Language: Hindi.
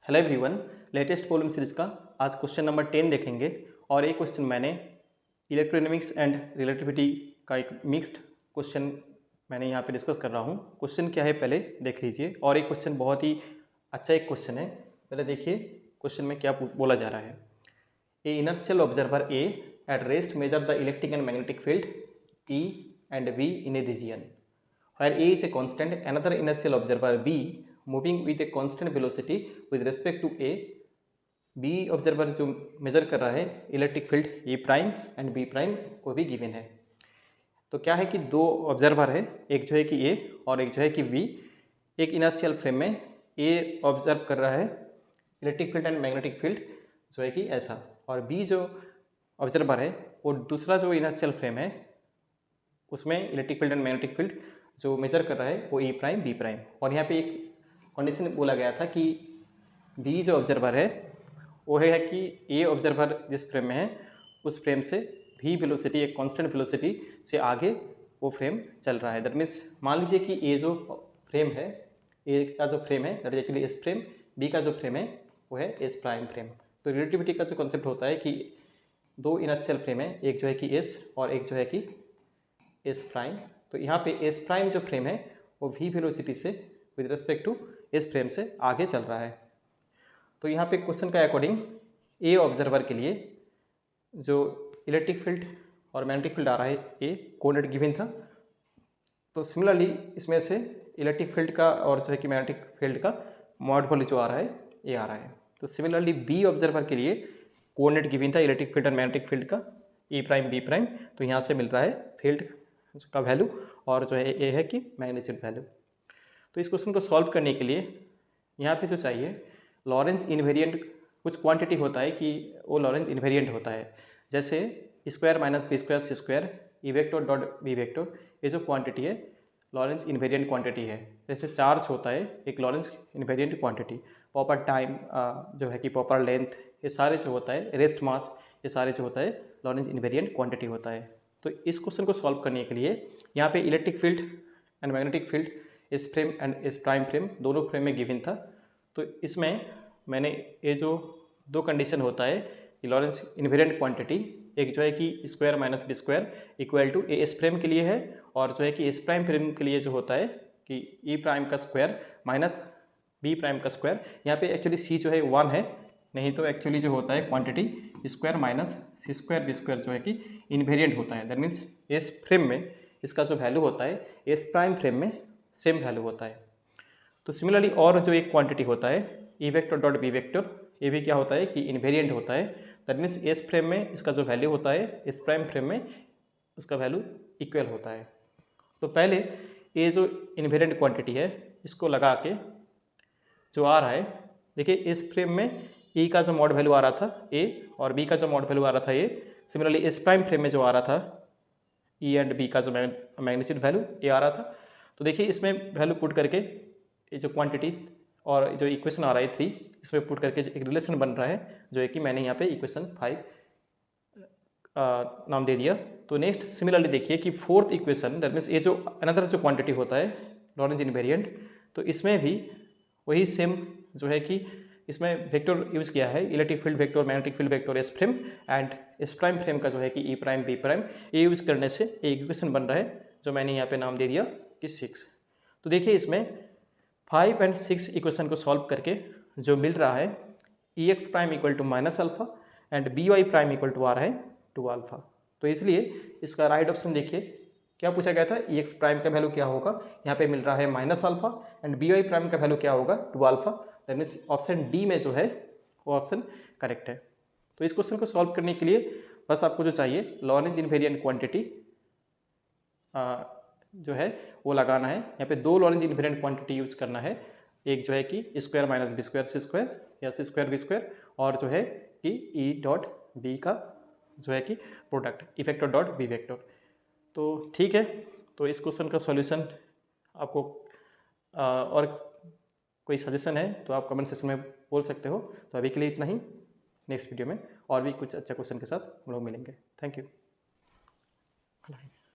Hello everyone, latest problem series का आज क्वेश्चन नंबर 10 देखेंगे। और ये क्वेश्चन मैंने इलेक्ट्रोडायनेमिक्स एंड रिलेटिविटी का एक मिक्स्ड क्वेश्चन मैंने यहाँ पे डिस्कस कर रहा हूँ। क्वेश्चन क्या है पहले देख लीजिए। और ये क्वेश्चन बहुत ही अच्छा एक क्वेश्चन है। पहले देखिए क्वेश्चन में क्या बोला जा रहा है। A inertial observer a at rest measure the electric and magnetic field E and V in a region where A is a constant. Another inertial observer B moving with a constant velocity with respect to A. B observer जो मेजर कर रहा है electric field E prime and B prime को भी गिवन है। तो क्या है कि दो ऑब्जर्वर है, एक जो है कि A और एक जो है कि B। एक इनर्शियल फ्रेम में A ऑब्जर्व कर रहा है electric field and magnetic field जो है कि ऐसा, और B जो ऑब्जर्वर है वो दूसरा जो इनर्शियल फ्रेम है उसमें electric field and magnetic field जो मेजर कर रहा है वो E प्राइम B प्राइम। और यहाँ पे एक कंडीशन बोला गया था कि B जो ऑब्जर्वर है वो है कि A ऑब्जर्वर जिस फ्रेम में है उस फ्रेम से V वेलोसिटी, एक कांस्टेंट वेलोसिटी से आगे वो फ्रेम चल रहा है। दैट मीन्स मान लीजिए कि A जो फ्रेम है, A का जो फ्रेम है that is actually S frame, B का जो फ्रेम है वो है S प्राइम फ्रेम। तो रिलेटिविटी का जो कॉन्सेप्ट होता है कि दो इनर्शियल फ्रेम है, एक जो है कि S और एक जो है कि S प्राइम। तो यहाँ पे S प्राइम जो फ्रेम है वो V वेलोसिटी से with respect to S frame से आगे चल रहा है। तो यहाँ पे क्वेश्चन का अकॉर्डिंग A ऑब्जर्वर के लिए जो इलेक्ट्रिक फील्ड और मैग्नेटिक फील्ड आ रहा है A कोऑर्डिनेट गिवन था। तो सिमिलरली इसमें से इलेक्ट्रिक फील्ड का और जो है कि मैग्नेटिक फील्ड का मॉड वैल्यू जो आ रहा है A आ रहा है। तो सिमिलरली B ऑब्जर्वर के लिए कोऑर्डिनेट गिवन था इलेक्ट्रिक फील्ड और मैग्नेटिक फील्ड का E प्राइम B प्राइम। तो यहाँ से मिल रहा है फील्ड का वैल्यू और जो है ए है कि मैग्नीट्यूड वैल्यू। तो इस क्वेश्चन को सॉल्व करने के लिए यहाँ पे जो चाहिए लॉरेंज इन्वेरिएंट कुछ क्वांटिटी होता है कि वो लॉरेंज इन्वेरिएंट होता है। जैसे square minus B square C square E vector dot B vector, ये जो क्वांटिटी है लॉरेंज इन्वेरिएंट क्वांटिटी है। जैसे चार्ज होता है एक Lorentz invariant quantity, proper time जो है कि प्रॉपर लेंथ, ये सारे जो होता है रेस्ट मास, ये सारे जो होता है लॉरेंज इन्वेरिएंट क्वांटिटी होता है। तो इस क्वेश्चन को सॉल्व करने के लिए यहाँ पे electric field and magnetic field S frame and S prime frame दोनों फ्रेम में गिवन था। तो इसमें मैंने ये जो दो कंडीशन होता है कि लॉरेंज इन्वेरिएंट क्वांटिटी, एक जो है कि square minus B square equal to A S frame के लिए है, और जो है कि एस प्राइम फ्रेम के लिए जो होता है कि ई प्राइम का स्क्वायर माइनस बी प्राइम का स्क्वायर। यहाँ पे एक्चुअली सी जो है 1 है, नहीं तो एक्चुअली जो होता है क्वांटिटी स्क्वायर माइनस सी स्क्वायर बी स्क्वायर जो है कि इन्वेरिएंट होता है। दैट मीन्स एस फ्रेम में इसका जो वैल्यू होता है एस प्राइम फ्रेम में सेम वैल्यू होता है। तो सिमिलरली और जो एक क्वांटिटी होता है E vector dot B vector, ये भी क्या होता है कि इन्वेरिएंट होता है। दैट मीन्स एस फ्रेम में इसका जो वैल्यू होता है एस प्राइम फ्रेम में उसका वैल्यू इक्वल होता है। तो पहले ये जो इन्वेरिएंट क्वांटिटी है इसको लगा के जो आ रहा है, देखिए इस फ्रेम में E का जो मॉड वैल्यू आ रहा था A और B का जो मॉड वैल्यू आ रहा था A, सिमिलरली इस प्राइम फ्रेम में जो आ रहा था E एंड B का जो मैग्नीट्यूड वैल्यू A आ रहा था। तो देखिए इसमें वैल्यू पुट करके ये जो क्वांटिटी और जो इक्वेशन आ रहा है 3, इसमें पुट करके एक रिलेशन बन रहा है जो है कि मैंने यहाँ पे इक्वेशन 5 नाम दे दिया। तो नेक्स्ट सिमिलरली देखिए कि फोर्थ इक्वेशन, दैट मीन्स ये जो अनदर जो क्वांटिटी होता है लॉरेंज इन्वेरिएंट, तो इसमें भी वही सेम जो है कि इसमें वेक्टर यूज किया है electric field vector magnetic field vector S frame and S prime frame का जो है कि ई प्राइम बी प्राइम, ये यूज करने से एक इक्वेशन बन रहा है जो मैंने यहाँ पे नाम दे दिया कि 6। तो देखिए इसमें 5 एंड 6 इक्वेशन को सॉल्व करके जो मिल रहा है E X prime equal to minus alpha and B Y prime equal to आ रहा है 2 अल्फा। तो इसलिए इसका राइट ऑप्शन देखिए क्या पूछा गया था, ई एक्स प्राइम का वैल्यू क्या होगा, यहाँ पे मिल रहा है minus alpha and B Y prime का वैल्यू क्या होगा 2 alpha. That means option D में जो है वो ऑप्शन करेक्ट है। तो इस क्वेश्चन को सॉल्व करने के लिए बस आपको जो चाहिए लॉरेंज इन्वेरिएंट क्वांटिटी जो है वो लगाना है। यहाँ पे दो लॉरेंज इन्वेरिएंट क्वांटिटी यूज करना है, एक जो है कि square minus B square C square या सी स्क्वायर बी स्क्वायर, और जो है कि ई डॉट बी का जो है कि product E vector dot B vector. तो ठीक है, तो इस क्वेश्चन का सॉल्यूशन आपको और कोई सजेशन है तो आप कमेंट सेक्शन में बोल सकते हो। तो अभी के लिए इतना ही, नेक्स्ट वीडियो में और भी कुछ अच्छा क्वेश्चन के साथ हम लोग मिलेंगे। Thank you.